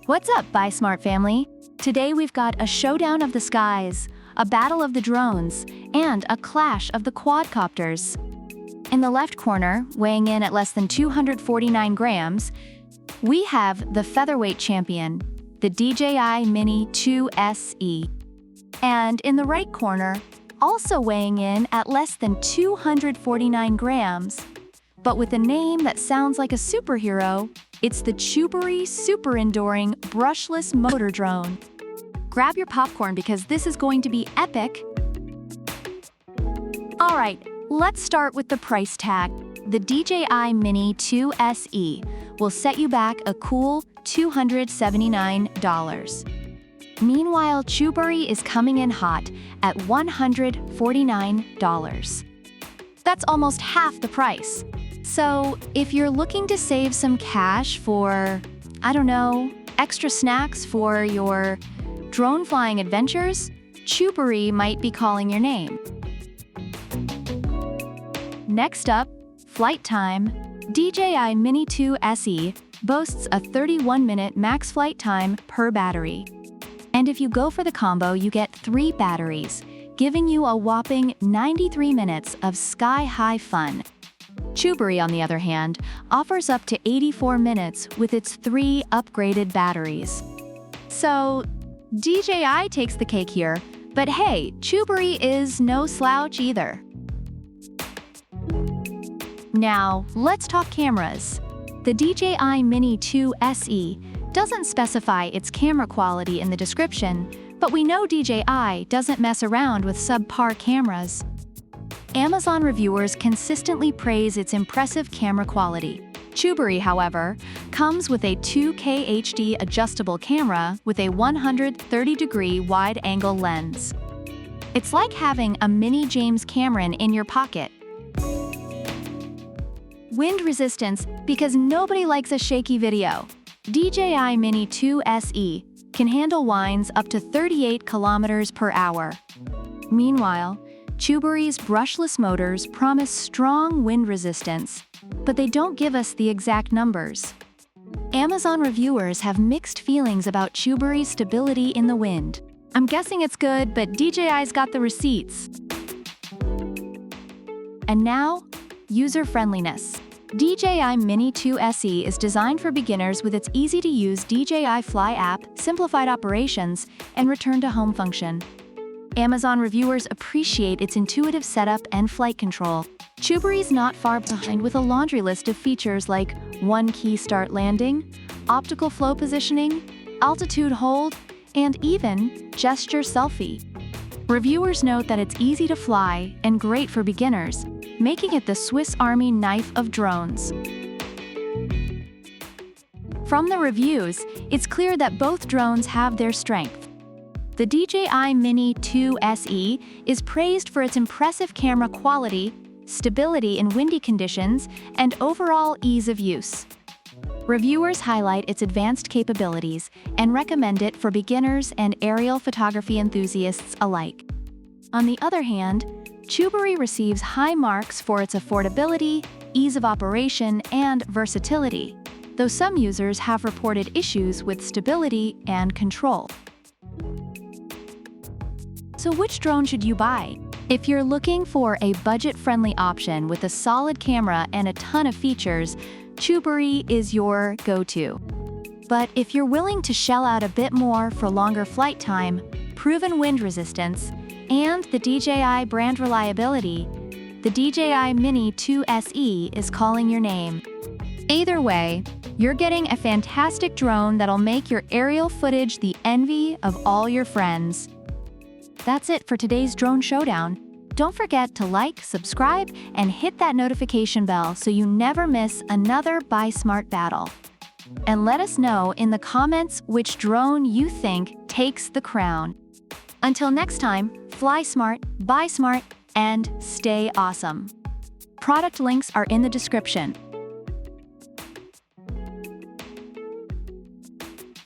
What's up, Buy Smart family? Today we've got a showdown of the skies, a battle of the drones, and a clash of the quadcopters. In the left corner, weighing in at less than 249 grams, we have the featherweight champion, the DJI Mini 2 SE. And in the right corner, also weighing in at less than 249 grams, but with a name that sounds like a superhero, it's the CHUBORY Super Enduring Brushless Motor Drone. Grab your popcorn because this is going to be epic. Alright, let's start with the price tag. The DJI Mini 2 SE will set you back a cool $279. Meanwhile, CHUBORY is coming in hot at $149. That's almost half the price. So, if you're looking to save some cash for, I don't know, extra snacks for your drone flying adventures, CHUBORY might be calling your name. Next up, flight time. DJI Mini 2 SE boasts a 31-minute max flight time per battery. And if you go for the combo, you get 3 batteries, giving you a whopping 93 minutes of sky-high fun. CHUBORY, on the other hand, offers up to 84 minutes with its 3 upgraded batteries. So, DJI takes the cake here, but hey, CHUBORY is no slouch either. Now, let's talk cameras. The DJI Mini 2 SE doesn't specify its camera quality in the description, but we know DJI doesn't mess around with subpar cameras. Amazon reviewers consistently praise its impressive camera quality. CHUBORY, however, comes with a 2K HD adjustable camera with a 130-degree wide-angle lens. It's like having a mini James Cameron in your pocket. Wind resistance, because nobody likes a shaky video. DJI Mini 2 SE can handle winds up to 38 kilometers per hour. Meanwhile, CHUBORY's brushless motors promise strong wind resistance, but they don't give us the exact numbers. Amazon reviewers have mixed feelings about CHUBORY's stability in the wind. I'm guessing it's good, but DJI's got the receipts. And now, user-friendliness. DJI Mini 2 SE is designed for beginners with its easy-to-use DJI Fly app, simplified operations, and return-to-home function. Amazon reviewers appreciate its intuitive setup and flight control. CHUBORY's not far behind with a laundry list of features like one-key start landing, optical flow positioning, altitude hold, and even gesture selfie. Reviewers note that it's easy to fly and great for beginners, making it the Swiss Army knife of drones. From the reviews, it's clear that both drones have their strengths. The DJI Mini 2 SE is praised for its impressive camera quality, stability in windy conditions, and overall ease of use. Reviewers highlight its advanced capabilities and recommend it for beginners and aerial photography enthusiasts alike. On the other hand, CHUBORY receives high marks for its affordability, ease of operation, and versatility, though some users have reported issues with stability and control. So which drone should you buy? If you're looking for a budget-friendly option with a solid camera and a ton of features, CHUBORY is your go-to. But if you're willing to shell out a bit more for longer flight time, proven wind resistance, and the DJI brand reliability, the DJI Mini 2 SE is calling your name. Either way, you're getting a fantastic drone that'll make your aerial footage the envy of all your friends. That's it for today's drone showdown. Don't forget to like, subscribe, and hit that notification bell so you never miss another Buy Smart battle. And let us know in the comments which drone you think takes the crown. Until next time, fly smart, buy smart, and stay awesome. Product links are in the description.